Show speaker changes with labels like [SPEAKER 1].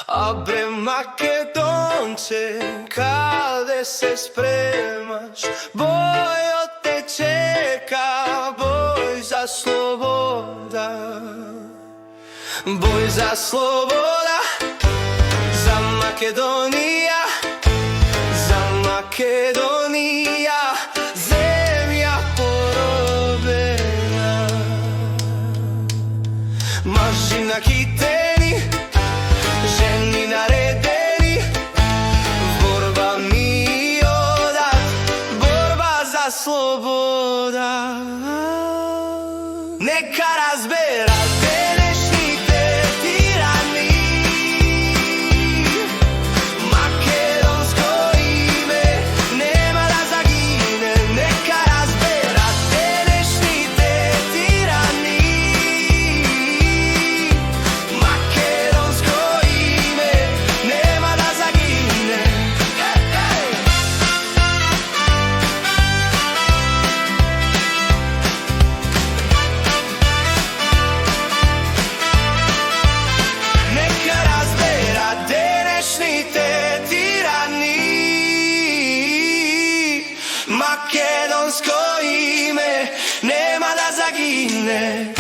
[SPEAKER 1] A bre Makedonče, kade se spremaš? Boj od te čeka, boj za sloboda. Boj za sloboda, za Makedonija, za Makedonija, zemlja porobljena. Maži na kiteni, ženi naredeni, borba mi odat, borba za sloboda. Neka razbera današnji te tirani, makedonsko ime nema da zagine. Neka razbera današnji te tirani, makedonsko ime nema da zagine. Neka razbera današnji te tirani, makedonsko ime nema da zagine.